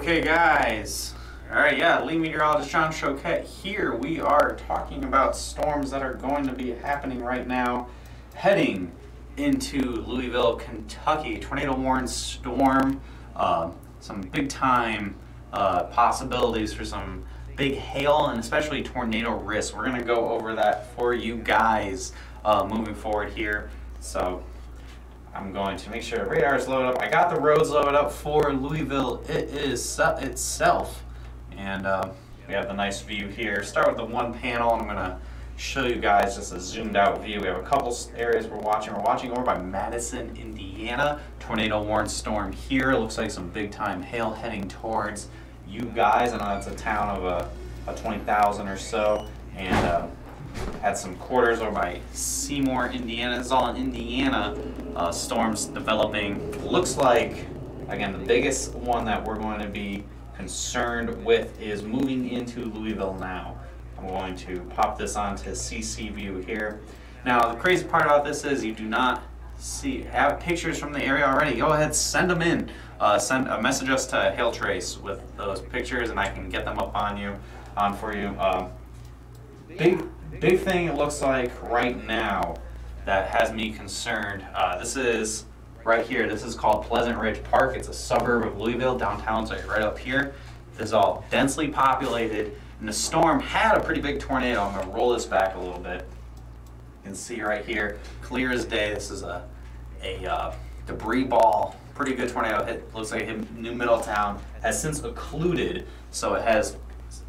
Okay guys, alright, lead meteorologist John Choquette here. We are talking about storms that are going to be happening right now, heading into Louisville, Kentucky. Tornado warning storm, some big time possibilities for some big hail and especially tornado risk. We're going to go over that for you guys moving forward here. So I'm going to make sure the radar is loaded up. I got the roads loaded up for Louisville itself. And we have the nice view here. Start with the one panel, and I'm going to show you guys just a zoomed out view. We have a couple areas we're watching. We're watching over by Madison, Indiana. Tornado warning storm here. Looks like some big time hail heading towards you guys. I know it's a town of 20,000 or so. And had some quarters over by Seymour, Indiana. This is all in Indiana. Storms developing. Looks like, again, the biggest one that we're going to be concerned with is moving into Louisville now. I'm going to pop this onto CC view here. Now, the crazy part about this is you do not have pictures from the area already. Go ahead, send them in. Message us to Hail Trace with those pictures, and I can get them up for you. Big thing it looks like right now that has me concerned. This is right here. This is called Pleasant Ridge Park. It's a suburb of Louisville. Downtown's right up here. This is all densely populated, and the storm had a pretty big tornado. I'm going to roll this back a little bit. You can see right here, clear as day. This is a debris ball. Pretty good tornado. Looks like it hit New Middletown. Has since occluded, so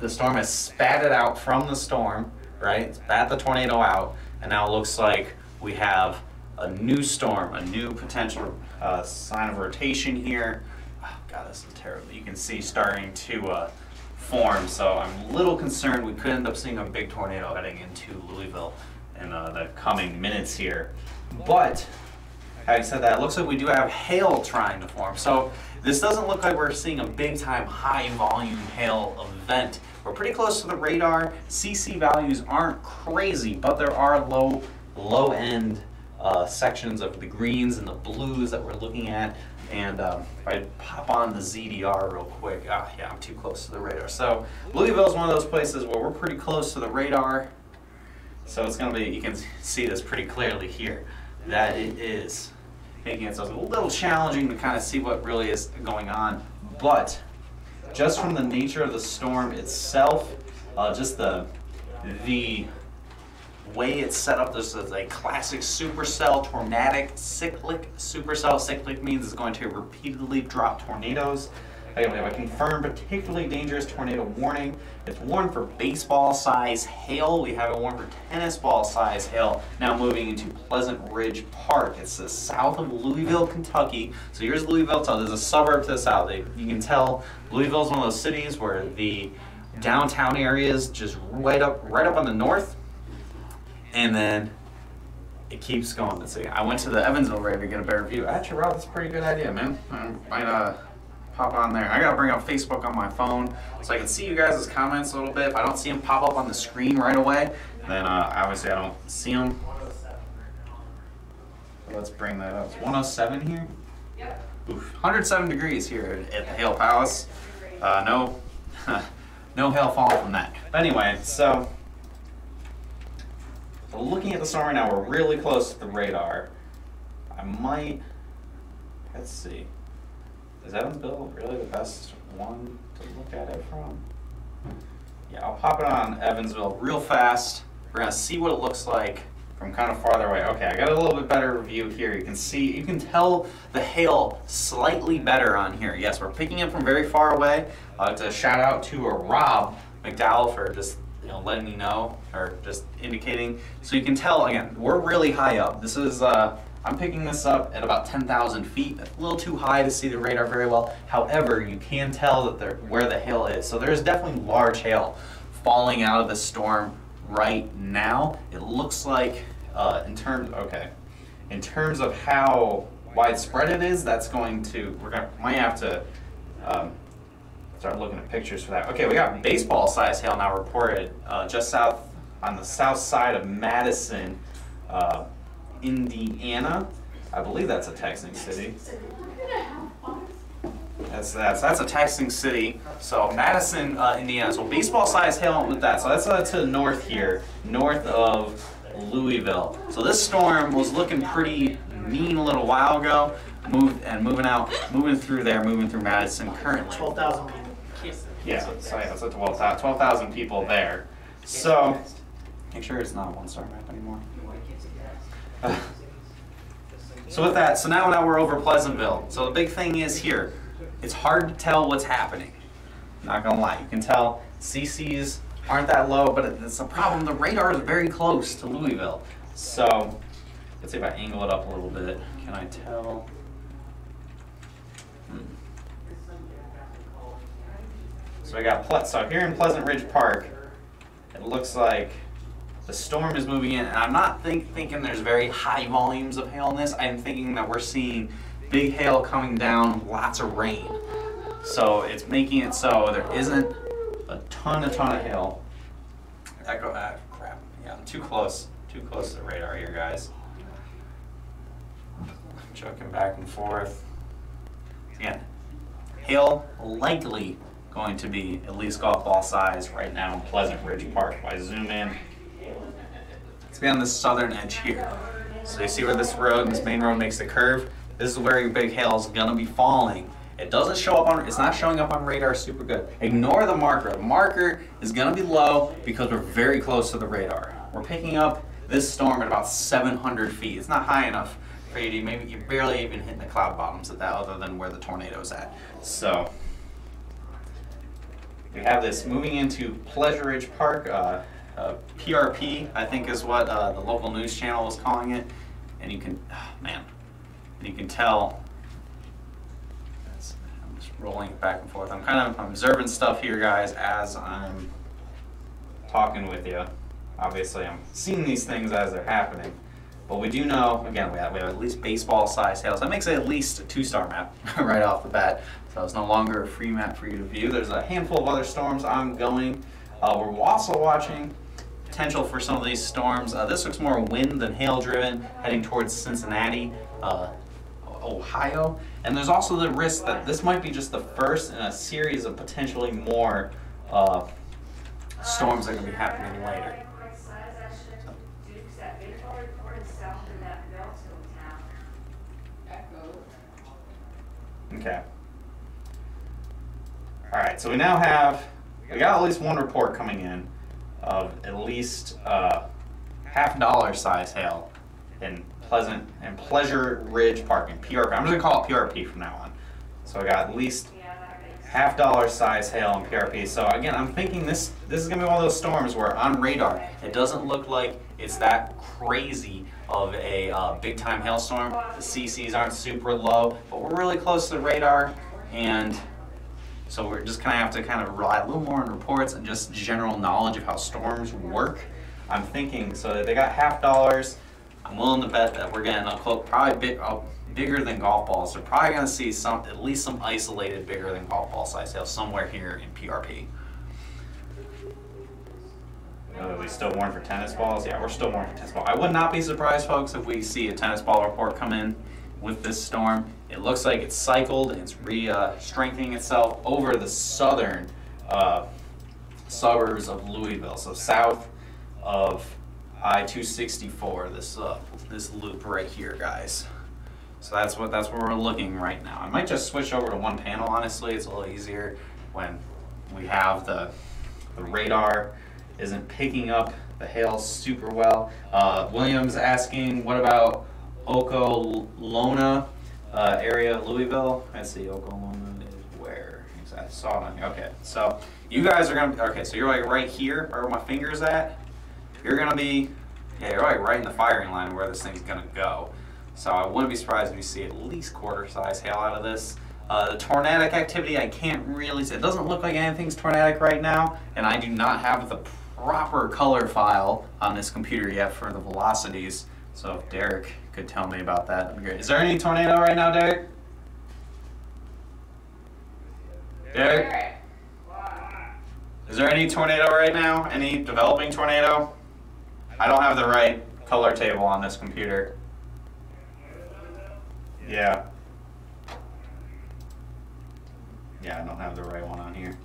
the storm has spat it out from the storm. Right? Spat the tornado out, and now it looks like we have a new storm, a new potential sign of rotation here. Oh, God, this is terrible. You can see starting to form, so I'm a little concerned we could end up seeing a big tornado heading into Louisville in the coming minutes here. But, having said that, it looks like we do have hail trying to form. So this doesn't look like we're seeing a big time high volume hail event. We're pretty close to the radar. CC values aren't crazy, but there are low end sections of the greens and the blues that we're looking at. And if I pop on the ZDR real quick, yeah, I'm too close to the radar. So Louisville is one of those places where we're pretty close to the radar. So it's going to be, you can see this pretty clearly here, that it is making it so it's a little challenging to kind of see what really is going on. But just from the nature of the storm itself, just the way it's set up, this is a classic supercell, tornadic, cyclic supercell. Cyclic means it's going to repeatedly drop tornadoes. Again, we have a confirmed particularly dangerous tornado warning. It's warned for baseball size hail. We have it warned for tennis ball size hail. Now moving into Pleasant Ridge Park. It's the south of Louisville, Kentucky. So here's Louisville. There's a suburb to the south. You can tell Louisville is one of those cities where the downtown area is just right up on the north, and then it keeps going. Let's see. I went to the Evansville area to get a better view. Actually, Rob, that's a pretty good idea, man. I might pop on there. I gotta bring up Facebook on my phone so I can see you guys' comments a little bit. If I don't see them pop up on the screen right away, then obviously I don't see them. So let's bring that up. It's 107 here. Yep. Oof, 107 degrees here at the Hail Palace. No hail falling from that. But anyway, so looking at the storm right now, we're really close to the radar. Let's see. Is Evansville really the best one to look at it from? Yeah, I'll pop it on Evansville real fast. We're gonna see what it looks like from kind of farther away. Okay, I got a little bit better view here. You can tell the hail slightly better on here. Yes, we're picking it from very far away. It's a shout out to Rob McDowell for just letting me know, or just indicating. So you can tell, again, we're really high up. This is I'm picking this up at about 10,000 feet. A little too high to see the radar very well. However, you can tell that where the hail is. So there's definitely large hail falling out of the storm right now. It looks like in terms of how widespread it is, that's going to, might have to start looking at pictures for that. Okay, we got baseball size hail now reported just on the south side of Madison, Indiana. I believe that's a Texan city. That's a Texan city. So Madison, Indiana. So baseball-sized hail with that. So that's to the north here, north of Louisville. So this storm was looking pretty mean a little while ago. Moving through Madison currently. 12,000 people. Yeah, so yeah, it's at 12,000 people there. So make sure it's not a one-star map anymore. So with that, so now we're over Pleasantville. So the big thing is here, it's hard to tell what's happening. Not gonna lie, you can tell CCs aren't that low, but it's a problem. The radar is very close to Louisville. So let's see if I angle it up a little bit. Can I tell? So here in Pleasant Ridge Park, it looks like the storm is moving in, and I'm not thinking there's very high volumes of hail in this. I'm thinking that we're seeing big hail coming down, lots of rain. So it's making it so there isn't a ton of hail. Crap. Yeah, I'm too close to the radar here, guys. Choking back and forth. Again, hail likely going to be at least golf ball size right now in Pleasant Ridge Park. If I zoom in, it's on the southern edge here. So you see where this main road makes the curve? This is where your big hail is gonna be falling. It doesn't show up it's not showing up on radar super good. Ignore the marker. The marker is gonna be low because we're very close to the radar. We're picking up this storm at about 700 feet. It's not high enough for you to, maybe you're barely even hitting the cloud bottoms at that, other than where the tornado's at. So we have this moving into Pleasure Ridge Park. PRP, I think, is what the local news channel was calling it, and you can, you can tell. I'm just rolling it back and forth. I'm observing stuff here, guys, as I'm talking with you. Obviously, I'm seeing these things as they're happening, but we do know. Again, we have at least baseball-sized hail. So that makes it at least a 2-star map right off the bat. So it's no longer a free map for you to view. There's a handful of other storms ongoing. We're also watching potential for some of these storms. This looks more wind than hail driven, heading towards Cincinnati, Ohio. And there's also the risk that this might be just the first in a series of potentially more storms that are going to be happening later. Okay. All right, so we got at least one report coming in of at least $half size hail in Pleasure Ridge Park in PRP. I'm just gonna call it PRP from now on. So I got at least $half size hail in PRP. So again, I'm thinking this is gonna be one of those storms where on radar it doesn't look like it's that crazy of a big time hailstorm. The CCs aren't super low, but we're really close to the radar, and so we're just gonna have to kind of rely a little more on reports and just general knowledge of how storms work. I'm thinking, so they got $half. I'm willing to bet that we're getting a quote probably bigger than golf balls. They're probably gonna see at least some isolated bigger than golf ball size hail somewhere here in PRP. Are we still warned for tennis balls? Yeah, we're still warned for tennis balls. I would not be surprised, folks, if we see a tennis ball report come in with this storm. It looks like it's cycled and it's strengthening itself over the southern suburbs of Louisville, so south of I-264. This loop right here, guys. So that's where we're looking right now. I might just switch over to one panel. Honestly, it's a little easier when we have the radar isn't picking up the hail super well. William's asking, what about Okolona area of Louisville? Let's see, Okolona is where? I saw it on here. Okay, so you guys are gonna, okay, so you're like right here, where my finger's at. You're gonna be, yeah, you're like right in the firing line where this thing's gonna go. So I wouldn't be surprised if you see at least quarter-size hail out of this. The tornadic activity, I can't really say. It doesn't look like anything's tornadic right now, and I do not have the proper color file on this computer yet for the velocities. So if Derek could tell me about that, that'd be great. Is there any tornado right now, Derek? Derek? Is there any tornado right now? Any developing tornado? I don't have the right color table on this computer. Yeah. Yeah, I don't have the right one on here.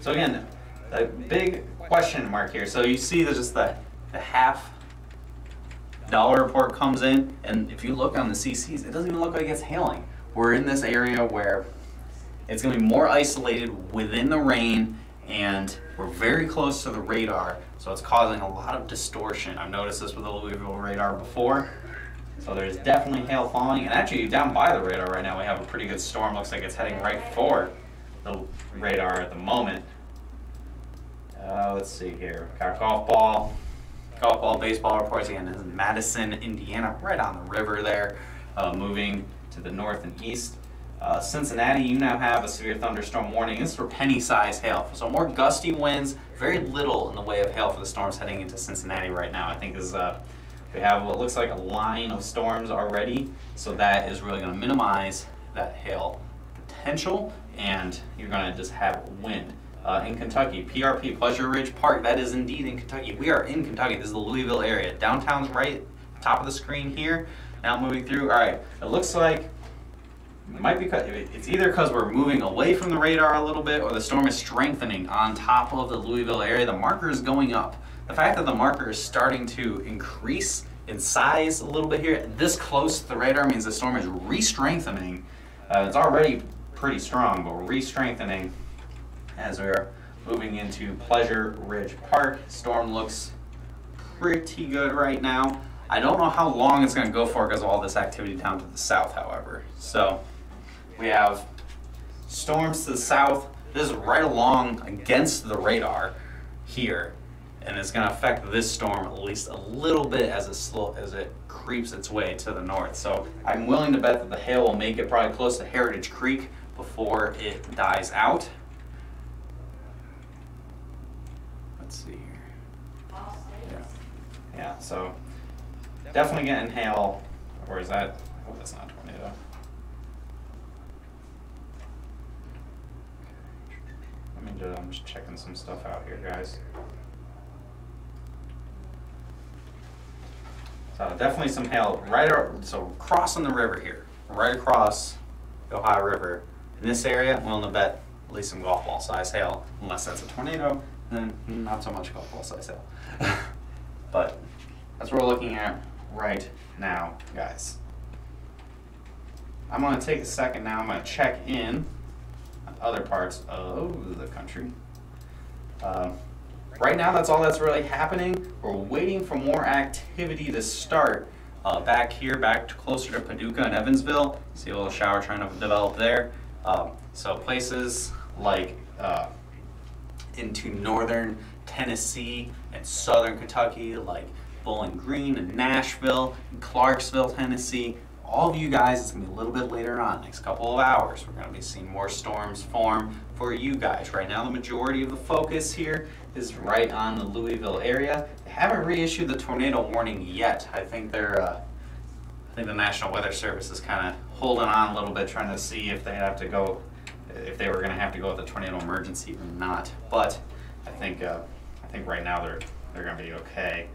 So again, a big question mark here. So you see there's just the half dollar report comes in, and if you look on the CCs, it doesn't even look like it's hailing. We're in this area where it's going to be more isolated within the rain, and we're very close to the radar, so it's causing a lot of distortion. I've noticed this with the Louisville radar before. So there's definitely hail falling, and actually down by the radar right now we have a pretty good storm. Looks like it's heading right for the radar at the moment. Let's see here. Got golf ball, baseball reports again. This is Madison, Indiana, right on the river there, moving to the north and east. Cincinnati, you now have a severe thunderstorm warning. This is for penny-sized hail. So more gusty winds, very little in the way of hail for the storms heading into Cincinnati right now. I think is we have what looks like a line of storms already, so that is really going to minimize that hail potential, and you're going to just have wind. In Kentucky, PRP, Pleasure Ridge Park, that is indeed in Kentucky. We are in Kentucky. This is the Louisville area. Downtown's right top of the screen here. Now moving through. All right, it looks like it might be, it's either because we're moving away from the radar a little bit, or the storm is strengthening on top of the Louisville area. The marker is going up. The fact that the marker is starting to increase in size a little bit here, this close to the radar, means the storm is re-strengthening. It's already pretty strong, but we're re-strengthening as we're moving into Pleasure Ridge Park. Storm looks pretty good right now. I don't know how long it's going to go for because of all this activity down to the south, however. So we have storms to the south. This is right along against the radar here, and it's going to affect this storm at least a little bit as it creeps its way to the north. So I'm willing to bet that the hail will make it probably close to Heritage Creek before it dies out. Let's see here. Yeah, so definitely getting hail. Or is that? Oh, that's not a tornado. I'm just checking some stuff out here, guys. So definitely some hail so crossing the river here, right across the Ohio River. In this area, I'm willing to bet at least some golf ball size hail. Unless that's a tornado, then not so much golf ball size hail. But that's what we're looking at right now, guys. I'm going to take a second now. I'm going to check in on other parts of the country. Right now, that's all that's really happening. We're waiting for more activity to start back here, closer to Paducah and Evansville. See a little shower trying to develop there. So places like into northern Tennessee and southern Kentucky, like Bowling Green and Nashville and Clarksville, Tennessee. All of you guys, it's going to be a little bit later on, next couple of hours. We're going to be seeing more storms form for you guys. Right now, the majority of the focus here is right on the Louisville area. They haven't reissued the tornado warning yet. I think the National Weather Service is kind of holding on a little bit, trying to see if they have to go, if they were going to have to go with a tornado emergency or not. But I think right now they're going to be okay.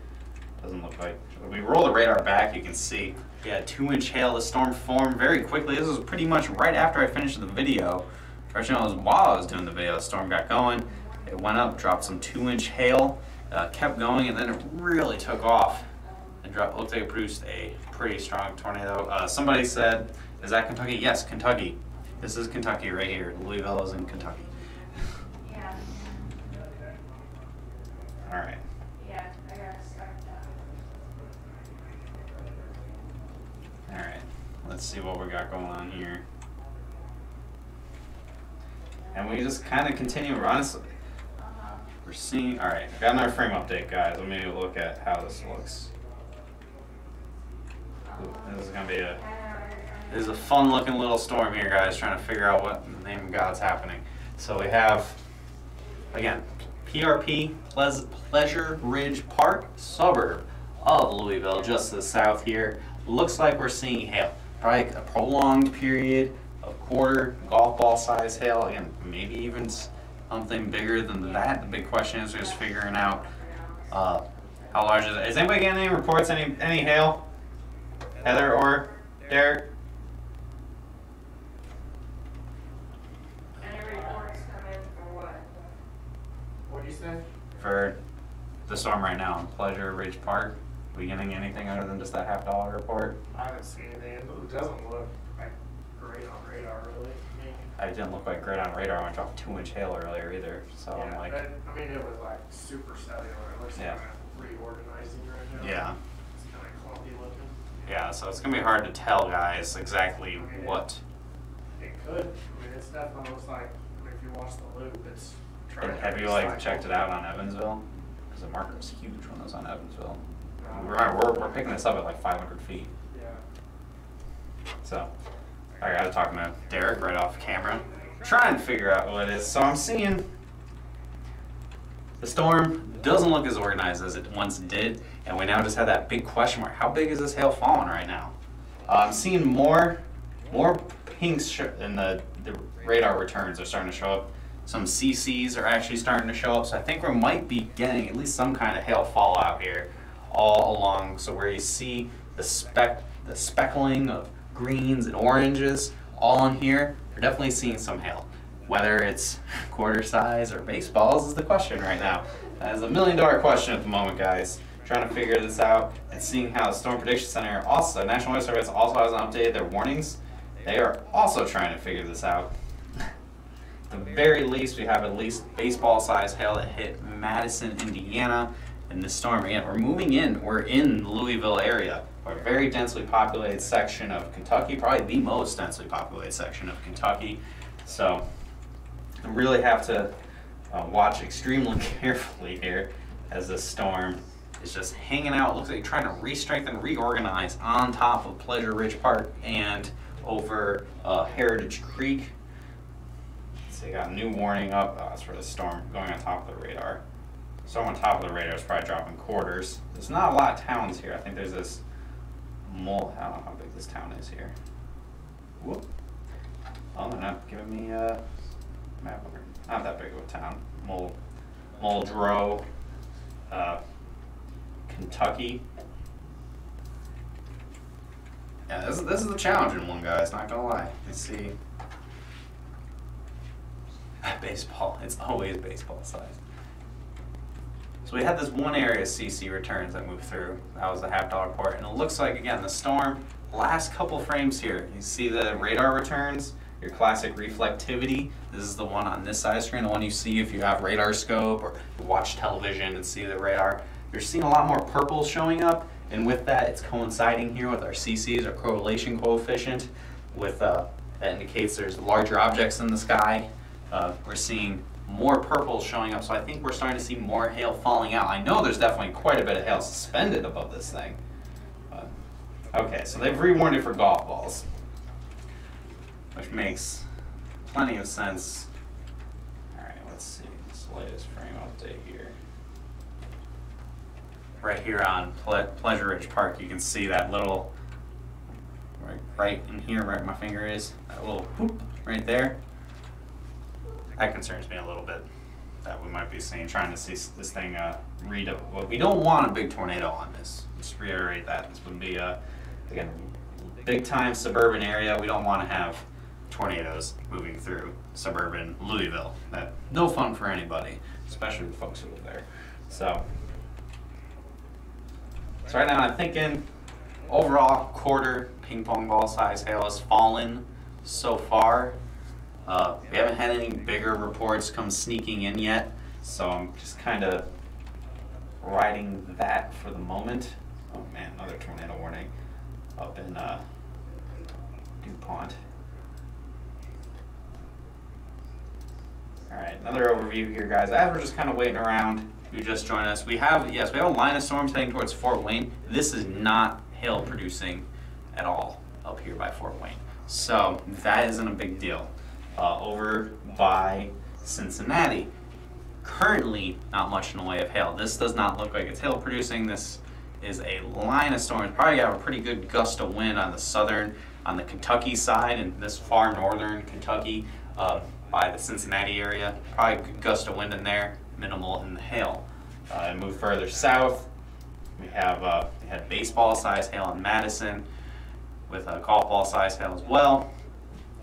Doesn't look like. If we roll the radar back, you can see we had 2-inch hail. The storm formed very quickly. This was pretty much right after I finished the video. Fortunately, while I was doing the video, the storm got going. It went up, dropped some 2-inch hail, kept going, and then it really took off. And looked like it produced a pretty strong tornado. Somebody said, "Is that Kentucky?" Yes, Kentucky. This is Kentucky right here. Louisville is in Kentucky. Yeah. All right. Yeah, I gotta start that. All right. Let's see what we got going on here. And we just kind of continue, honestly. We're seeing, all right, got another frame update, guys. Let me look at how this looks. Ooh, this is a fun looking little storm here, guys, trying to figure out what in the name of God's happening. So we have, again, PRP, Pleasure Ridge Park, suburb of Louisville, just to the south here. Looks like we're seeing hail. Probably a prolonged period of quarter golf ball size hail. Again, maybe even something bigger than that. The big question is just figuring out how large is it. Is anybody getting any reports, any hail? Heather or Derek? the storm right now in Pleasure Ridge Park? Are we getting anything other than just that $50 report? I haven't seen anything. It doesn't look like great on radar, really. I mean, It didn't look like great on radar when it dropped 2-inch hail earlier either. So I'm yeah, like, but, I mean, it was like super cellular. It looks Yeah. kind of reorganizing right now. yeah. It's kind of clumpy looking. Yeah, so it's gonna be hard to tell, guys, exactly what. It could. I mean, it's definitely looks like, I mean, if you watch the loop, it's trying to Have you like checked it out on Evansville? Because the marker was huge when it was on Evansville. We're picking this up at like 500 feet. Yeah. So I gotta talk to Derek right off camera, trying to figure out what it is. So I'm seeing the storm doesn't look as organized as it once did, and we now just have that big question mark. How big is this hail falling right now? I'm seeing more pinks in the radar returns are starting to show up. Some CCs are actually starting to show up, so I think we might be getting at least some kind of hail fallout here all along. So where you see the speckling of greens and oranges all in here, we're definitely seeing some hail. Whether it's quarter size or baseballs is the question right now. That is a $1 million question at the moment, guys. Trying to figure this out and seeing how the Storm Prediction Center, also National Weather Service, also hasn't updated their warnings. They are also trying to figure this out. At the very least, we have at least baseball-sized hail that hit Madison, Indiana, in this storm. Again, we're moving in. We're in the Louisville area. We're a very densely populated section of Kentucky, probably the most densely populated section of Kentucky. So, I really have to watch extremely carefully here as this storm is just hanging out. It looks like trying to re-strengthen, reorganize on top of Pleasure Ridge Park and over Heritage Creek. So you got a new warning up. That's for the storm going on top of the radar. Storm on top of the radar is probably dropping quarters. There's not a lot of towns here. I think there's this I don't know how big this town is here. Whoop. Oh, they're not giving me a map. Not that big of a town. Muldrow, Kentucky. Yeah, this is the challenging one, guys. Not gonna lie. Let's see. Baseball. It's always baseball size. So we had this one area of CC returns that moved through. That was the $50 report, and it looks like again the storm. Last couple frames here, you see the radar returns. Your classic reflectivity. This is the one on this side of the screen, the one you see if you have radar scope or you watch television and see the radar. You're seeing a lot more purple showing up, and with that, it's coinciding here with our CCs, our correlation coefficient. With that indicates there's larger objects in the sky. We're seeing more purple showing up, so I think we're starting to see more hail falling out. I know there's definitely quite a bit of hail suspended above this thing. Okay, so they've rewarned it for golf balls, which makes plenty of sense. All right, let's see this latest frame update here. Right here on Pleasure Ridge Park, you can see that little, right in here, right where my finger is, that little whoop right there. That concerns me a little bit, that we might be seeing, trying to see this thing read up. Well, we don't want a big tornado on this. Just reiterate that. This would be, again, big time suburban area. We don't want to have tornadoes moving through suburban Louisville. No fun for anybody, especially the folks who live there. So right now I'm thinking overall quarter ping pong ball size hail has fallen so far. We haven't had any bigger reports come sneaking in yet, so I'm just kind of riding that for the moment. Oh man, another tornado warning up in DuPont. All right, another overview here, guys. As we're just kind of waiting around, you just joined us. We have a line of storms heading towards Fort Wayne. This is not hail producing at all up here by Fort Wayne, so that isn't a big deal. Over by Cincinnati, currently not much in the way of hail. This does not look like it's hail producing. This is a line of storms. Probably got a pretty good gust of wind on the Kentucky side, and this far northern Kentucky by the Cincinnati area. Probably a good gust of wind in there, minimal in the hail. And move further south, we had baseball size hail in Madison with a golf ball size hail as well.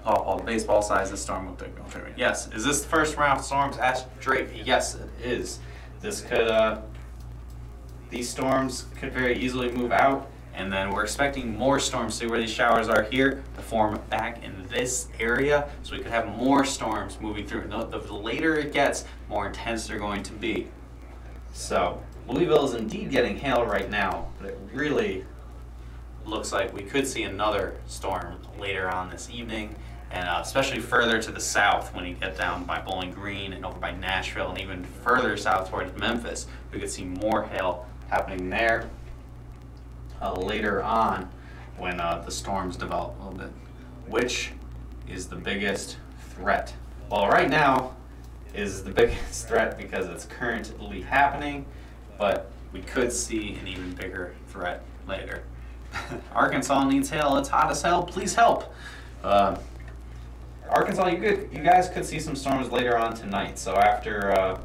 Golf ball to baseball size, this storm looked like going through. Yes, is this the first round of storms? Asked Drake. Yes, it is. This could these storms could very easily move out, and then we're expecting more storms. See where these showers are here to form back in this area, so we could have more storms moving through. The later it gets, more intense they're going to be. So Louisville is indeed getting hail right now, but it really looks like we could see another storm later on this evening, and especially further to the south when you get down by Bowling Green and over by Nashville and even further south towards Memphis, we could see more hail happening there later on when the storms develop a little bit. Which is the biggest threat? Well, right now is the biggest threat because it's currently happening, but we could see an even bigger threat later. Arkansas needs hail. It's hot as hell. Please help. Arkansas, you guys could see some storms later on tonight. So after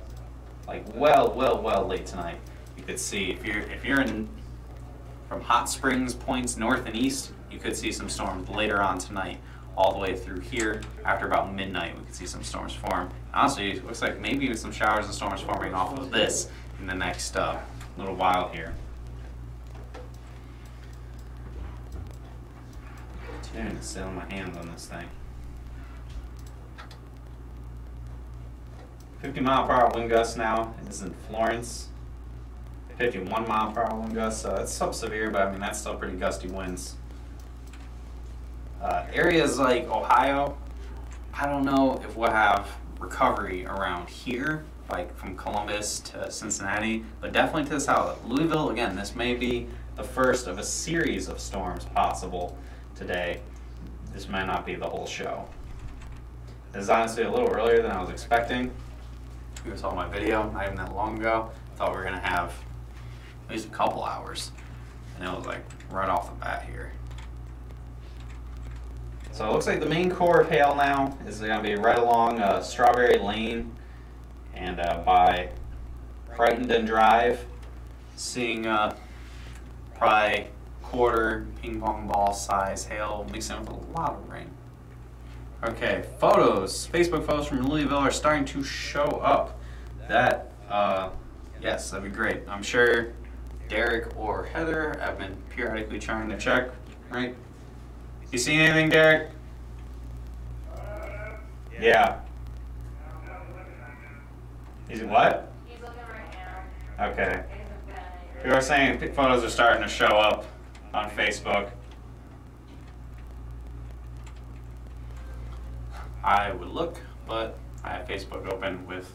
like well late tonight, you could see if you're in from Hot Springs points north and east, you could see some storms later on tonight, all the way through here. After about midnight, we could see some storms form. Honestly, it looks like maybe some showers and storms forming off of this in the next little while here. Tune is still in my hands on this thing. 50-mile-per-hour wind gusts now. It is in Florence. 51-mile-per-hour wind gusts. It's sub-severe, but I mean that's still pretty gusty winds. Areas like Ohio, I don't know if we'll have recovery around here, like from Columbus to Cincinnati, but definitely to the south. Louisville, again, this may be the first of a series of storms possible today. This might not be the whole show. This is honestly a little earlier than I was expecting. You saw my video not even that long ago. I thought we were gonna have at least a couple hours, and it was like right off the bat here. So it looks like the main core of hail now is going to be right along Strawberry Lane and by Crittenden Drive. Seeing probably quarter ping pong ball size hail mixed in with a lot of rain. Okay, photos. Facebook photos from Louisville are starting to show up. That, yes, that'd be great. I'm sure Derek or Heather have been periodically trying to check, right? You see anything, Derek? Yeah. He's what? He's looking right now. Okay. People are saying photos are starting to show up on Facebook. I would look, but I have Facebook open with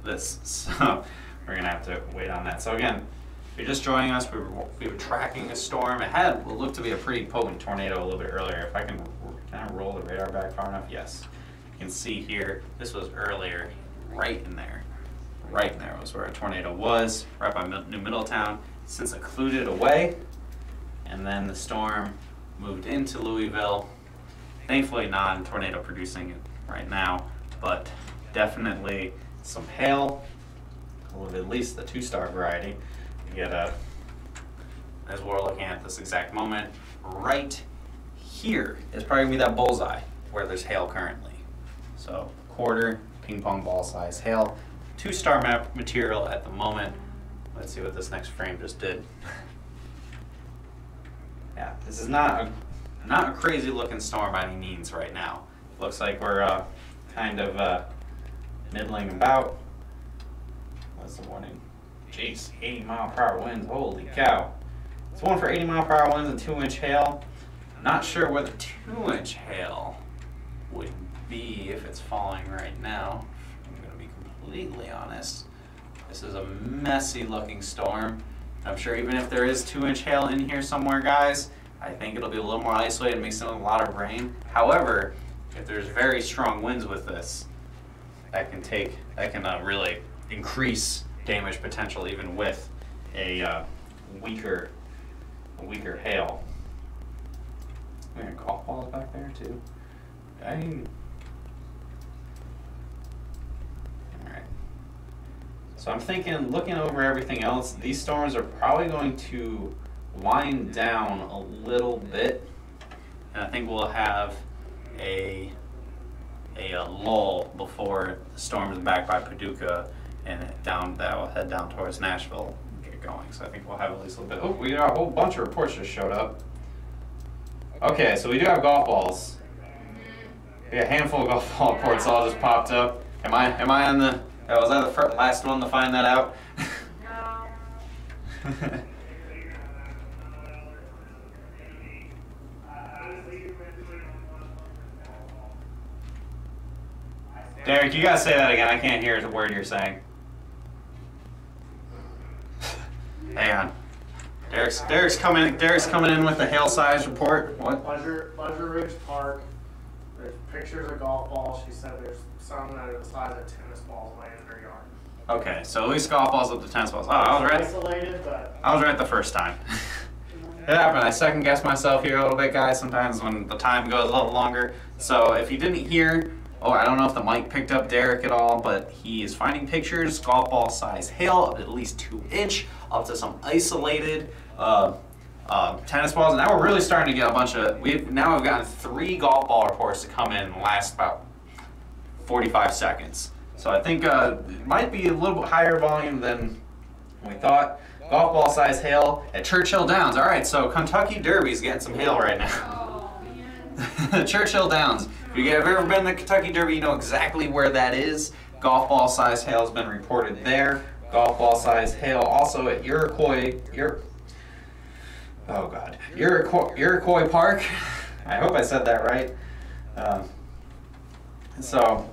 this, so we're gonna have to wait on that. So again, if you're just joining us, we were tracking a storm. It had what looked to be a pretty potent tornado a little bit earlier. If I can I roll the radar back far enough? Yes. You can see here, this was earlier, right in there. Right in there was where a tornado was, right by New Middletown. Since occluded away, and then the storm moved into Louisville. Thankfully non-tornado producing it right now, but definitely some hail, with at least the 2-star variety. You get as we're looking at this exact moment, right here is probably gonna be that bullseye where there's hail currently. So quarter ping pong ball size hail, 2-star map material at the moment. Let's see what this next frame just did. Yeah, this is not a crazy looking storm by any means right now. Looks like we're kind of middling about. What's the warning? Jeez, 80-mile-per-hour winds, holy cow. It's one for 80-mile-per-hour winds and 2-inch hail. Not sure where the 2-inch hail would be if it's falling right now. I'm gonna be completely honest. This is a messy looking storm. I'm sure even if there is 2-inch hail in here somewhere, guys, I think it'll be a little more isolated, mixed in with a lot of rain. However, if there's very strong winds with this, that can really increase damage potential even with a weaker hail. We got golf balls back there too. Dang. Alright. So I'm thinking, looking over everything else, these storms are probably going to wind down a little bit. And I think we'll have a lull before the storm is back by Paducah and that will head down towards Nashville, get get going. So I think we'll have at least a little bit. Oh, we got a whole bunch of reports just showed up. Okay, so we do have golf balls. We got a handful of golf ball reports all just popped up. Am I on the? Was I the last one to find that out? No. Derek, you gotta say that again. I can't hear the word you're saying. Hang on. Derek's coming in with the hail size report. What? Pleasure Ridge Park. There's pictures of golf balls. She said there's some that are the size of tennis balls laying in her yard. Okay, so at least golf balls up to tennis balls. Oh, I was right. Isolated, but I was right the first time. It happened. I second guessed myself here a little bit, guys. Sometimes when the time goes a little longer. So if you didn't hear, I don't know if the mic picked up Derek at all, but he is finding pictures, golf ball size hail of at least 2-inch, up to some isolated tennis balls. And now we're really starting to get a bunch of. We've gotten 3 golf ball reports to come in the last about 45 seconds. So I think it might be a little bit higher volume than we thought. Golf ball size hail at Churchill Downs. All right, so Kentucky Derby's getting some hail right now. Oh, man. Churchill Downs. If you've ever been to the Kentucky Derby, you know exactly where that is. Golf ball size hail has been reported there. Golf ball size hail also at Iroquois Park. I hope I said that right. So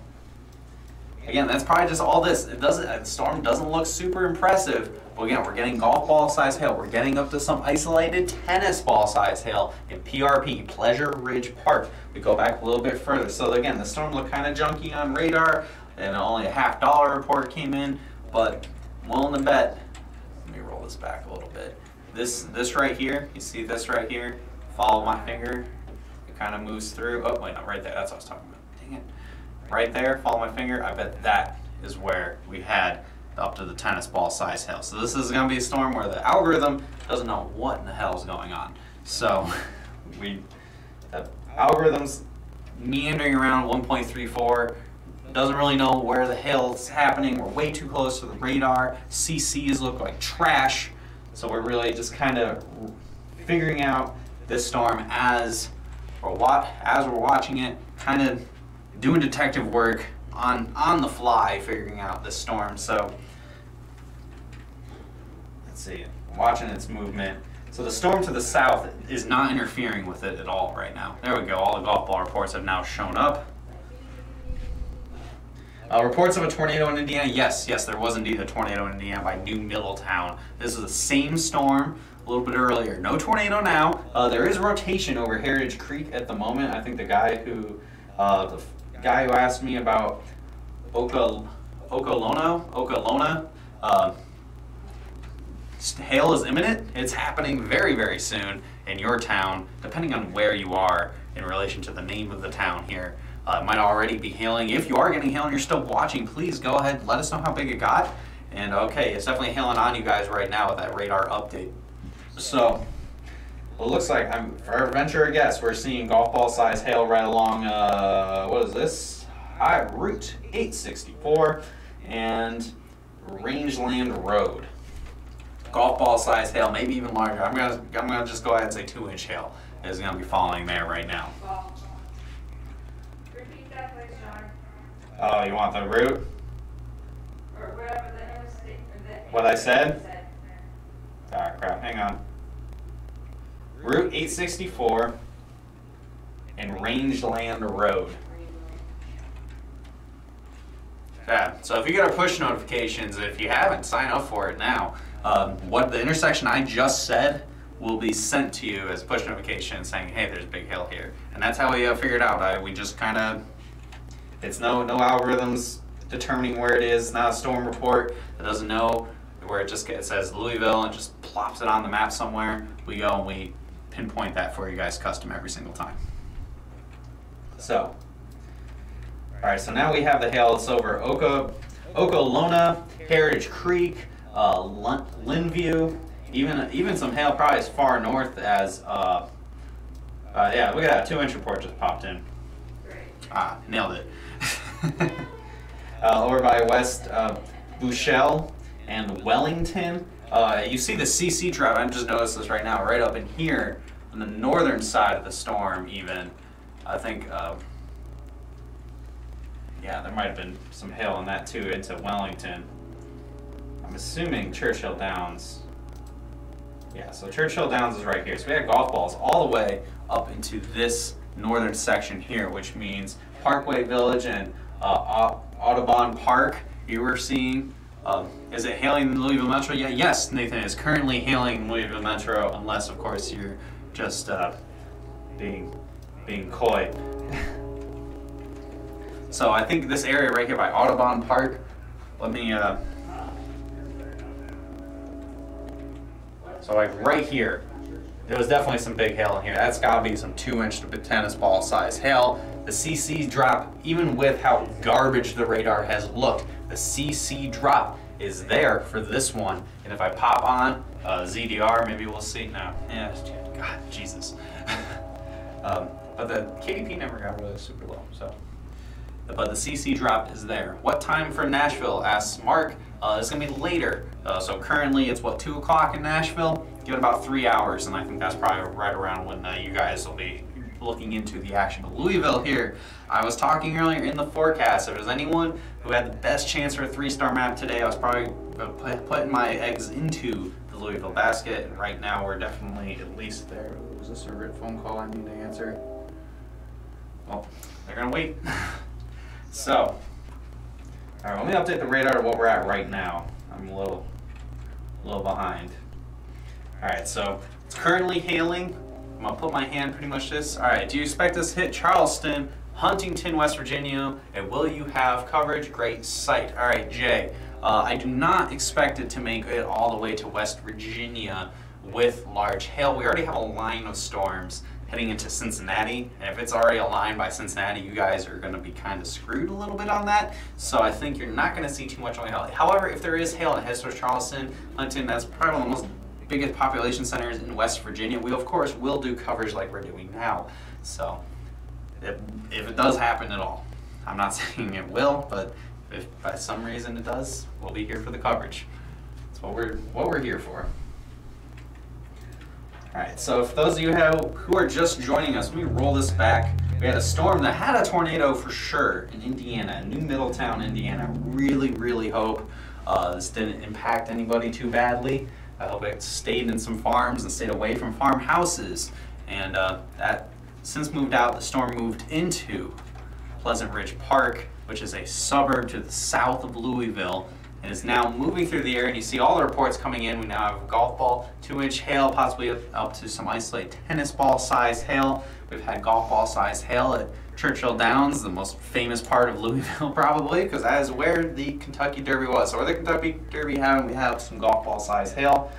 again, that's probably just all this. The storm doesn't look super impressive. But again, we're getting golf ball size hail. We're getting up to some isolated tennis ball size hail in PRP, Pleasure Ridge Park. We go back a little bit further. So again, the storm looked kind of junky on radar, and only a $50 report came in. But I'm willing to bet. Let me roll this back a little bit. This right here, you see this right here? Follow my finger. It kind of moves through. Oh wait, no, right there. That's what I was talking about. Dang it. Right there. Follow my finger. I bet that is where we had up to the tennis ball size hail. So this is going to be a storm where the algorithm doesn't know what in the hell is going on. So the algorithm's meandering around 1.34, doesn't really know where the hail is happening. We're way too close to the radar. CCs look like trash. So we're really just kind of figuring out this storm as we're watching it, kind of doing detective work on the fly, figuring out this storm. So let's see, watching its movement. So the storm to the south is not interfering with it at all right now. There we go. All the golf ball reports have now shown up. Reports of a tornado in Indiana. Yes, there was indeed a tornado in Indiana by New Middletown. This is the same storm a little bit earlier. No tornado now. There is rotation over Heritage Creek at the moment. I think the guy who asked me about Okolona, hail is imminent. It's happening very, very soon in your town, depending on where you are in relation to the name of the town here. It might already be hailing. If you are getting hail and you're still watching, please go ahead and let us know how big it got. And okay, it's definitely hailing on you guys right now with that radar update. So it looks like, for venture a guess, we're seeing golf ball size hail right along, what is this? Route 864 and Rangeland Road. Golf ball size hail, maybe even larger. I'm gonna just go ahead and say 2-inch hail is gonna be falling there right now. Repeat that, please, John. Oh, you want the route? Or whatever the interstate, or the What I said? said. Ah, crap, hang on. Route 864 and Rangeland Road. Yeah, so if you get our push notifications, if you haven't, sign up for it now. What the intersection I just said will be sent to you as a push notification saying, hey, there's big hail here. And that's how we figured out. We just kind of, it's no algorithms determining where it is, not a storm report. It doesn't know where it says Louisville and just plops it on the map somewhere. We go and we pinpoint that for you guys custom every single time. So, all right, so now we have the hail. It's over Okolona, Heritage Creek, Linview, even some hail probably as far north as, yeah, look at that, 2-inch report just popped in. Nailed it. Over by West Bushell and Wellington, You see the CC drop, I just noticed this right now, right up in here on the northern side of the storm even. I think, yeah, there might have been some hail on that too into Wellington. I'm assuming Churchill Downs. Yeah, so Churchill Downs is right here. So we had golf balls all the way up into this northern section here, which means Parkway Village and Audubon Park. You were seeing, is it hailing the Louisville Metro? Yeah, yes, Nathan, is currently hailing Louisville Metro, unless of course you're just being coy. So I think this area right here by Audubon Park, let me, so like right here, there was definitely some big hail in here. That's gotta be some 2-inch to tennis ball size hail. The CC drop, even with how garbage the radar has looked, the CC drop is there for this one. And if I pop on ZDR, maybe we'll see. No, yeah, God, Jesus. But the KDP never got really super low, so. But the CC drop is there. What time for Nashville, asks Mark. It's gonna be later. So currently it's what, 2 o'clock in Nashville? Give it about 3 hours, and I think that's probably right around when you guys will be looking into the action. But Louisville here, I was talking earlier in the forecast, if there's anyone who had the best chance for a 3-star map today, I was probably putting my eggs into the Louisville basket. And right now we're definitely at least there. Was this a red phone call I need to answer? Well, they're gonna wait. So, all right, let me update the radar to what we're at right now. I'm a little behind. All right, so it's currently hailing. I'm gonna put my hand pretty much this. All right, do you expect us to hit Charleston, Huntington, West Virginia, and will you have coverage? Great sight. All right, Jay, I do not expect it to make it all the way to West Virginia with large hail. We already have a line of storms heading into Cincinnati, and if it's already aligned by Cincinnati, you guys are going to be kind of screwed a little bit on that. So I think you're not going to see too much on hail. However, if there is hail and it heads towards Charleston, Huntington, that's probably one of the most biggest population centers in West Virginia. We of course will do coverage like we're doing now. So if it does happen at all, I'm not saying it will, but if by some reason it does, we'll be here for the coverage. That's what we're here for. Alright, so for those of you who are just joining us, let me roll this back. We had a storm that had a tornado for sure in Indiana, New Middletown, Indiana. Really, really hope this didn't impact anybody too badly. I hope it stayed in some farms and stayed away from farmhouses. And that since moved out, the storm moved into Pleasant Ridge Park, which is a suburb to the south of Louisville. And is now moving through the area, and you see all the reports coming in. We now have golf ball, 2-inch hail, possibly up to some isolated tennis ball size hail. We've had golf ball size hail at Churchill Downs, the most famous part of Louisville probably, because that is where the Kentucky Derby was. So where the Kentucky Derby happened, we have some golf ball size hail,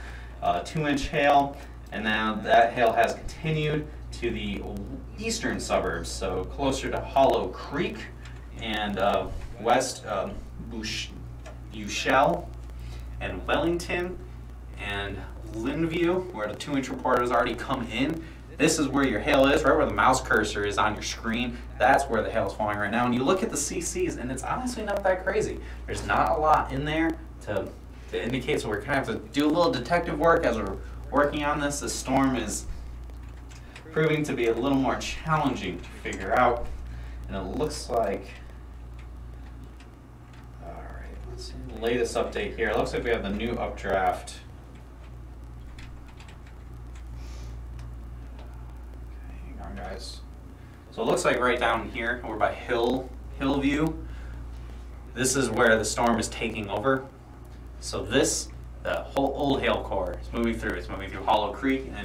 2-inch hail, and now that hail has continued to the eastern suburbs, so closer to Hollow Creek and west Ushell and Wellington and Linview, where the 2-inch report has already come in. This is where your hail is, right where the mouse cursor is on your screen. That's where the hail is falling right now. And you look at the CCs, and it's honestly not that crazy. There's not a lot in there to indicate, so we're going to have to do a little detective work as we're working on this. This storm is proving to be a little more challenging to figure out. And it looks like, the latest update here. It looks like we have the new updraft. Okay, hang on, guys. So it looks like right down here, we're by Hillview. This is where the storm is taking over. So the whole old hail core is moving through. It's moving through Hollow Creek and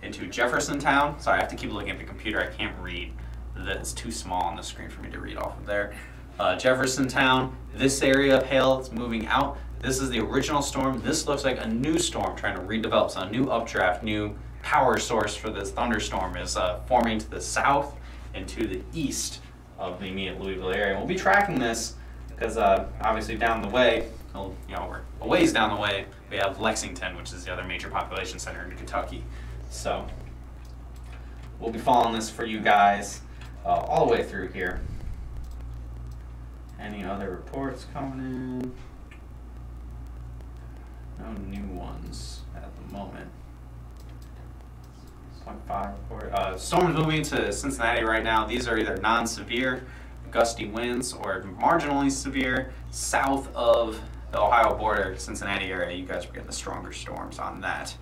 into Jeffersontown. Sorry, I have to keep looking at the computer. I can't read. It's too small on the screen for me to read off of there. Jeffersontown, this area of hail is moving out. This is the original storm. This looks like a new storm trying to redevelop. So a new updraft, new power source for this thunderstorm is forming to the south and to the east of the immediate Louisville area. And we'll be tracking this because obviously down the way, we're a ways down the way, we have Lexington, which is the other major population center in Kentucky. So we'll be following this for you guys all the way through here. Any other reports coming in? No No new ones at the moment. 0.5 report. Storms moving to Cincinnati right now. These are either non-severe, gusty winds, or marginally severe south of the Ohio border, Cincinnati area. You guys are getting the stronger storms on that.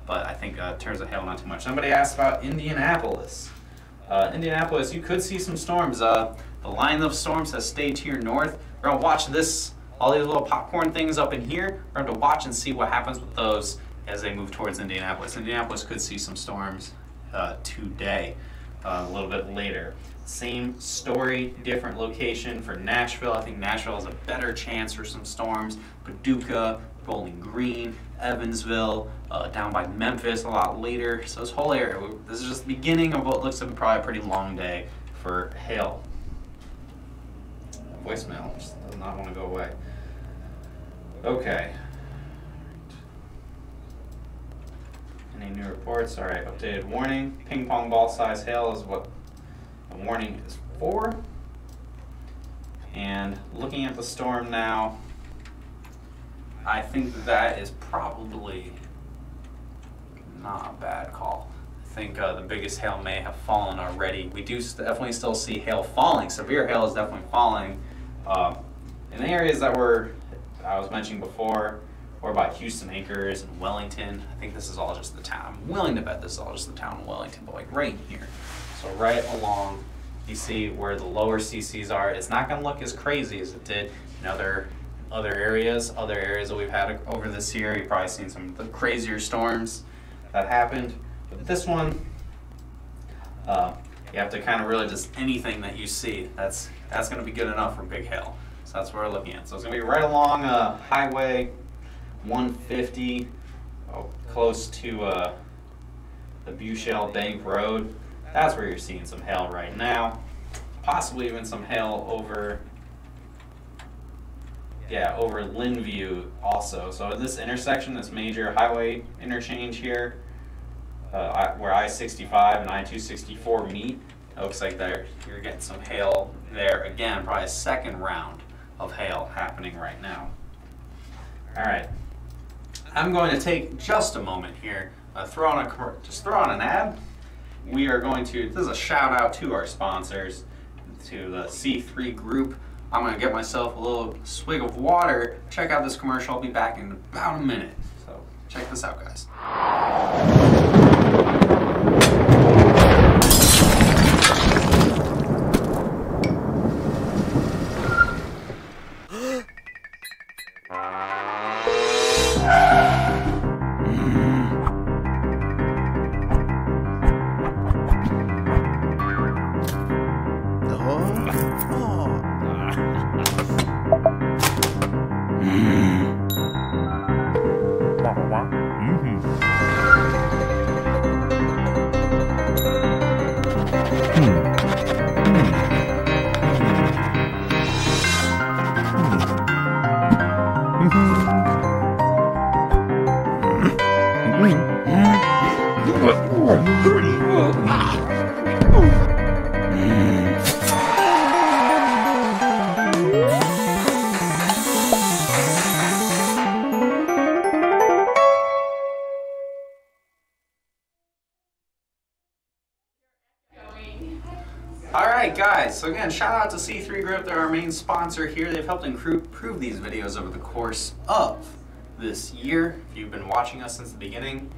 But I think in terms of hail, not too much. Somebody asked about Indianapolis. Indianapolis, you could see some storms. The line of storms has stayed to your north. We're going to watch this, all these little popcorn things up in here. We're going to watch and see what happens with those as they move towards Indianapolis. Indianapolis could see some storms today, a little bit later. Same story, different location for Nashville. I think Nashville has a better chance for some storms. Paducah, Bowling Green, Evansville, down by Memphis a lot later. So this whole area, this is just the beginning of what looks to be probably a pretty long day for hail. Voicemail just does not want to go away. Okay. Any new reports? All right, updated warning. Ping pong ball size hail is what the warning is for. And looking at the storm now, I think that is probably not a bad call. I think the biggest hail may have fallen already. We do definitely still see hail falling. Severe hail is definitely falling. In the areas that I was mentioning before, or by Houston Acres and Wellington, I think this is all just the town. I'm willing to bet this is all just the town of Wellington, but like right here. So right along, you see where the lower CCs are. It's not going to look as crazy as it did in other areas that we've had over this year. You've probably seen some of the crazier storms that happened. But this one, you have to kind of really just anything that you see, that's going to be good enough for big hail. So that's what we're looking at. So it's going to be right along Highway 150, close to the Bushell Bank Road. That's where you're seeing some hail right now. Possibly even some hail over Linview also. So at this intersection, this major highway interchange here, where I-65 and I-264 meet, it looks like you're getting some hail there. Again, probably a second round of hail happening right now. All right, I'm going to take just a moment here, throw on an ad. We are going to, this is a shout out to our sponsors, to the C3 group. I'm going to get myself a little swig of water, check out this commercial. I'll be back in about a minute. So check this out, guys. Alright guys, so again, shout out to C3 Group, they're our main sponsor here. They've helped improve these videos over the course of this year. If you've been watching us since the beginning,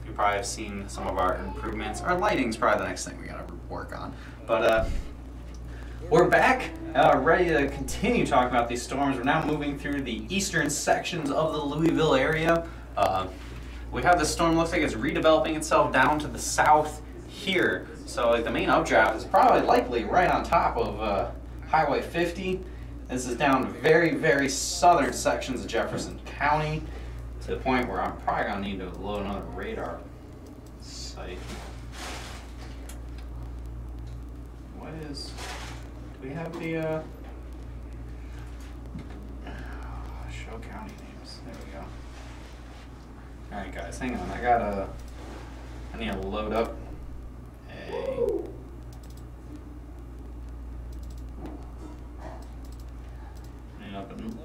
you probably have seen some of our improvements. Our lighting's probably the next thing we gotta work on. But we're back, ready to continue talking about these storms. We're now moving through the eastern sections of the Louisville area. We have this storm, looks like it's redeveloping itself down to the south here. So like the main updraft is probably likely right on top of Highway 50. This is down very, very southern sections of Jefferson County, to the point where I'm probably gonna need to load another radar site. What is, do we have the show county names? There we go. All right guys, hang on, I need to load up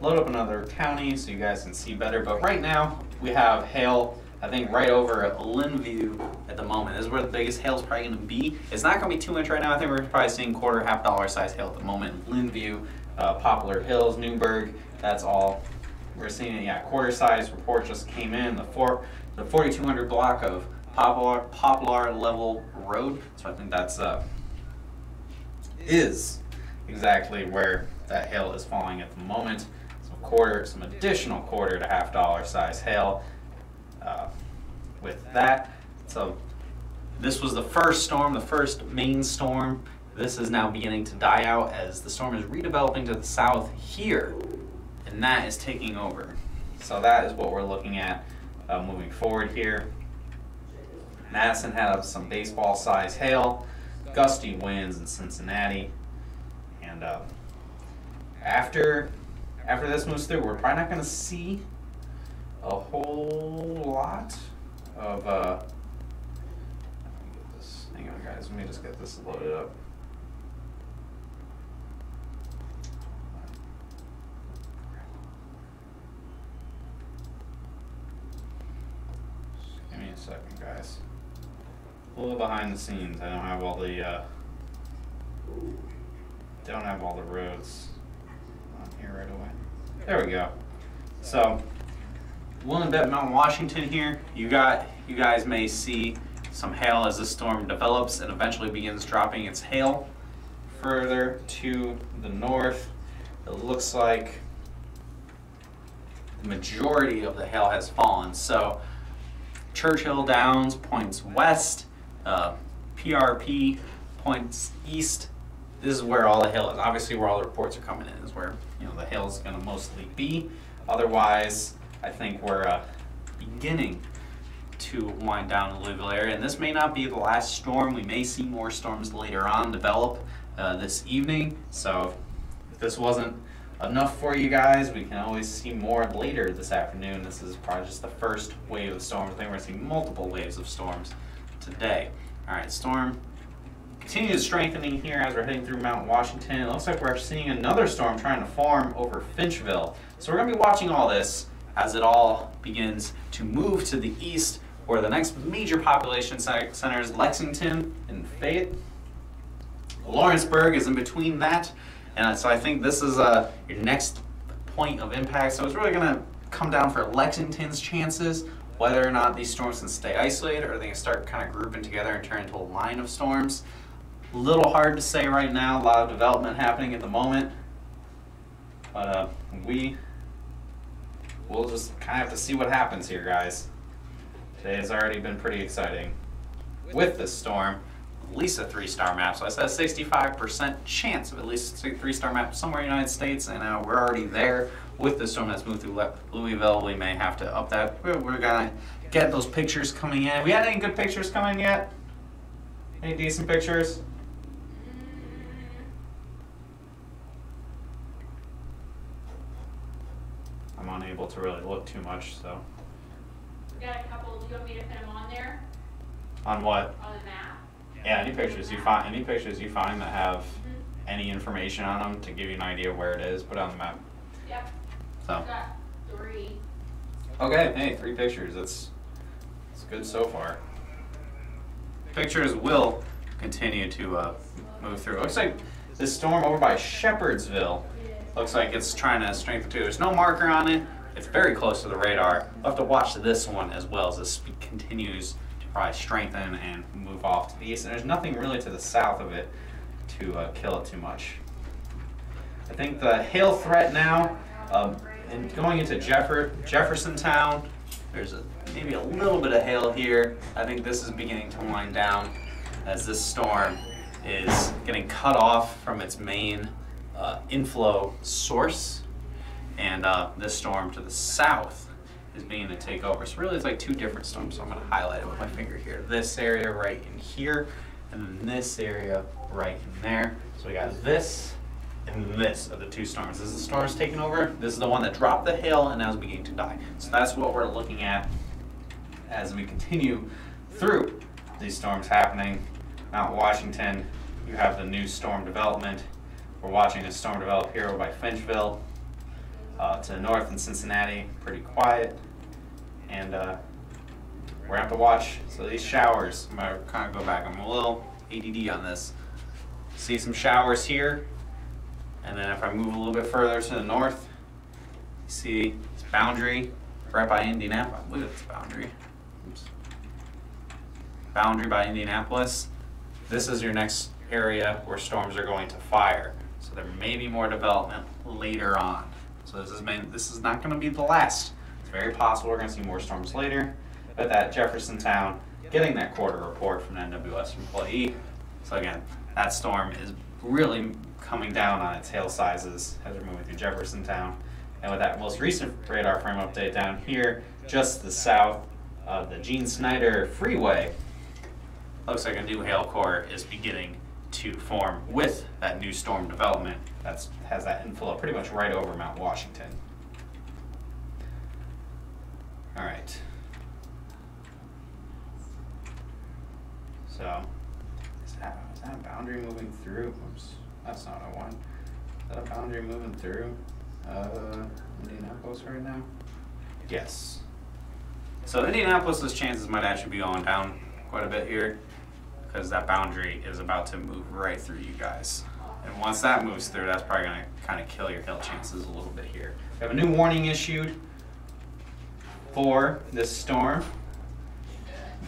load up another county so you guys can see better. But right now we have hail, I think, right over at Linview at the moment. This is where the biggest hail is probably going to be. It's not going to be too much right now. I think we're probably seeing quarter, $half size hail at the moment in Linview, Poplar Hills, Newburgh. That's all we're seeing. Yeah, quarter size report just came in. The 4200 block of Poplar Level Road. So I think that's is exactly where that hail is falling at the moment. Some additional quarter to $half size hail with that. So this was the first storm, the first main storm. This is now beginning to die out as the storm is redeveloping to the south here, and that is taking over. So that is what we're looking at moving forward here. Madison had some baseball size hail, gusty winds in Cincinnati, and after this moves through, we're probably not going to see a whole lot of, hang on guys, let me just get this loaded up. Just give me a second, guys. A little behind the scenes. I don't have all the roads on here right away. There we go. So, Willamette, Mount Washington here. You guys may see some hail as the storm develops and eventually begins dropping its hail further to the north. It looks like the majority of the hail has fallen. So, Churchill Downs points west, PRP points east. This is where all the hail is. Obviously, where all the reports are coming in is where the hail is going to mostly be. Otherwise, I think we're beginning to wind down the Louisville area, and this may not be the last storm. We may see more storms later on develop this evening. So, if this wasn't enough for you guys, we can always see more later this afternoon. This is probably just the first wave of storms. I think we're going to see multiple waves of storms today. All right, storm continues strengthening here as we're heading through Mount Washington. It looks like we're seeing another storm trying to form over Finchville. So we're going to be watching all this as it all begins to move to the east, where the next major population center is Lexington and Fayette. Lawrenceburg is in between that, and so I think this is your next point of impact. So it's really going to come down for Lexington's chances, whether or not these storms can stay isolated or they can start kind of grouping together and turn into a line of storms. A little hard to say right now. A lot of development happening at the moment, but we'll just kind of have to see what happens here, guys. Today has already been pretty exciting with this storm. At least a 3-star map. So I said a 65% chance of at least a 3-star map somewhere in the United States, and we're already there with the storm that's moved through Louisville. We may have to up that. We're gonna get those pictures coming in. We had any good pictures coming yet? Any decent pictures? I'm unable to really look too much, so. We got a couple. Do you want me to put them on there? On what? On the map? Yeah, any pictures you find that have any information on them to give you an idea of where it is, put it on the map. Yep. So. We've got 3. Okay, hey, 3 pictures. That's good so far. Pictures will continue to move through. Looks like this storm over by Shepherdsville looks like it's trying to strengthen too. There's no marker on it. It's very close to the radar. We'll have to watch this one as well as this continues to probably strengthen and move off to the east. And there's nothing really to the south of it to kill it too much. I think the hail threat now, and going into Jeffersontown, there's maybe a little bit of hail here. I think this is beginning to wind down as this storm is getting cut off from its main inflow source, and this storm to the south is beginning to take over. So really it's like 2 different storms, so I'm going to highlight it with my finger here. This area right in here, and then this area right in there. So we got this and this are the 2 storms. This is the storm's taking over. This is the one that dropped the hail and now is beginning to die. So that's what we're looking at as we continue through these storms happening. Mount Washington, you have the new storm development. We're watching a storm develop here over by Finchville. To the north in Cincinnati, pretty quiet. And we're gonna have to watch. So these showers, I'm gonna kind of go back. I'm a little ADD on this. See some showers here. And then if I move a little bit further to the north, you see this boundary right by Indianapolis. I believe it's boundary. Oops. Boundary by Indianapolis. This is your next area where storms are going to fire. So there may be more development later on. So this is not going to be the last. It's very possible we're going to see more storms later. But that Jeffersontown getting that quarter report from an NWS employee. So again, that storm is really coming down on its hail sizes as we're moving through Jeffersontown. And with that most recent radar frame update down here, just to the south of the Gene Snyder Freeway, looks like a new hail core is beginning to form with that new storm development that has that inflow pretty much right over Mount Washington. All right. So, is that a boundary moving through? Oops, that's not what I want. Is that a boundary moving through Indianapolis right now? Yes. So Indianapolis's chances might actually be going down quite a bit here because that boundary is about to move right through you guys. And once that moves through, that's probably going to kind of kill your hail chances a little bit here. We have a new warning issued for this storm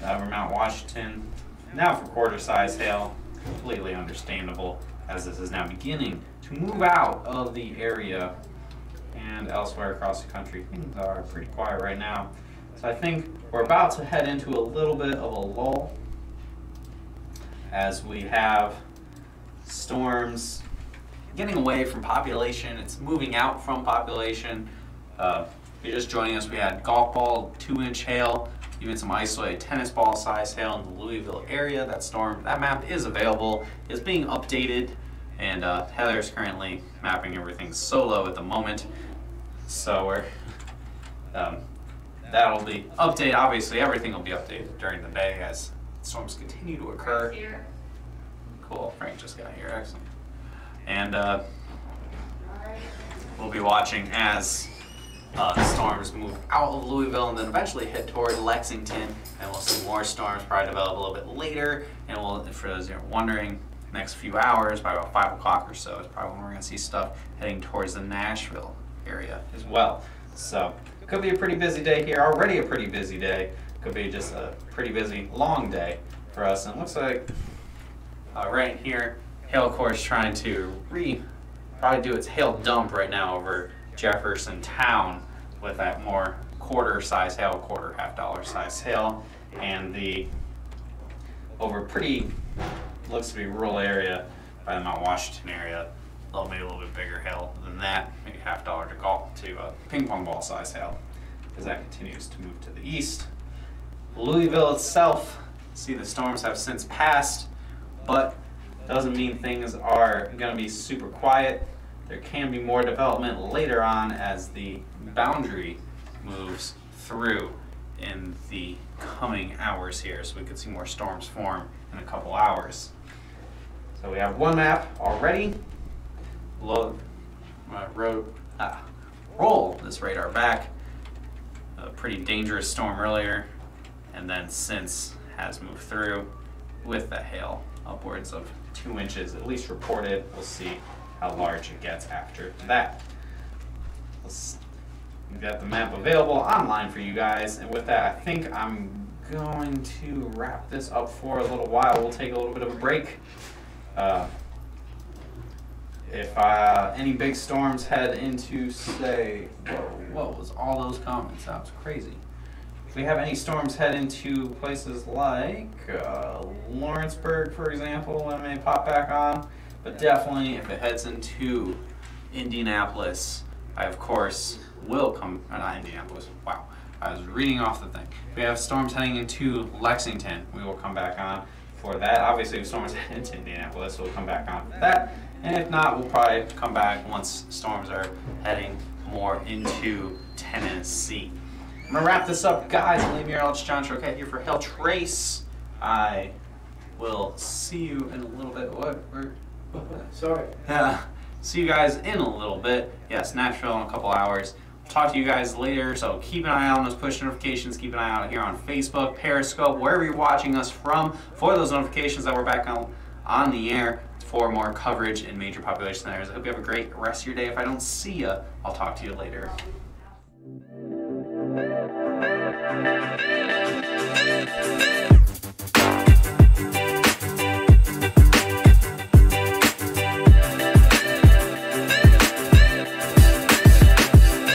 over Mount Washington. Now for quarter-size hail, completely understandable as this is now beginning to move out of the area and elsewhere across the country. Things are pretty quiet right now. So I think we're about to head into a little bit of a lull as we have storms getting away from population. It's moving out from population. If you're just joining us, we had golf ball 2-inch hail, even some isolated tennis ball size hail in the Louisville area. That storm, that map is available, is being updated, and Heather's currently mapping everything solo at the moment. So we're that'll be updated. Obviously, everything will be updated during the day as storms continue to occur. Here. Cool, Frank just got here, excellent. And we'll be watching as storms move out of Louisville and then eventually head toward Lexington, and we'll see more storms probably develop a little bit later. And we'll, for those who are wondering, next few hours, by about 5 o'clock or so, is probably when we're going to see stuff heading towards the Nashville area as well. So it could be a pretty busy day here. Already a pretty busy day. Could be just a pretty busy long day for us. And it looks like right here, hail core is trying to probably do its hail dump right now over Jeffersontown with that more quarter-size hail, quarter half-dollar size hail, and the over pretty looks to be rural area by the Mount Washington area. Maybe a little bit bigger hail than that, maybe $50 to golf to ping pong ball size hail, as that continues to move to the east. Louisville itself, see the storms have since passed, but doesn't mean things are going to be super quiet. There can be more development later on as the boundary moves through in the coming hours here, so we could see more storms form in a couple hours. So we have one map already. Roll this radar back. A pretty dangerous storm earlier, and then since has moved through with the hail upwards of 2 inches, at least reported. We'll see how large it gets after that. We've got the map available online for you guys, and with that, I think I'm going to wrap this up for a little while. We'll take a little bit of a break. If any big storms head into, say, what was all those comments? That was crazy. If we have any storms head into places like Lawrenceburg, for example, that may pop back on. But definitely, if it heads into Indianapolis, I, of course, will come, not Indianapolis, wow. I was reading off the thing. If we have storms heading into Lexington, we will come back on for that. Obviously, if storms head into Indianapolis, we'll come back on for that. And if not, we'll probably come back once storms are heading more into Tennessee. I'm going to wrap this up, guys. Leave me your Alex John Choquette here for Hail Trace. I will see you in a little bit. What? Sorry. see you guys in a little bit. Yes, Nashville in a couple hours. Talk to you guys later, so keep an eye out on those push notifications. Keep an eye out here on Facebook, Periscope, wherever you're watching us from, for those notifications that we're back on the air for more coverage in major population centers. I hope you have a great rest of your day. If I don't see you, I'll talk to you later.